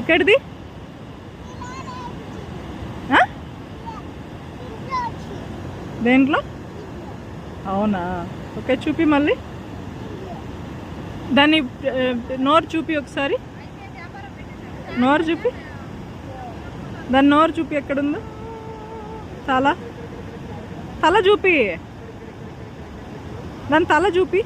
ఎక్కడిది? దేంట్లో? అవునా, ఓకే చూపి మళ్ళీ. దాన్ని నోరు చూపి ఒకసారి, నోరు చూపి. దాని నోరు చూపి ఎక్కడుందో. తల చూపి, దాని తల చూపి.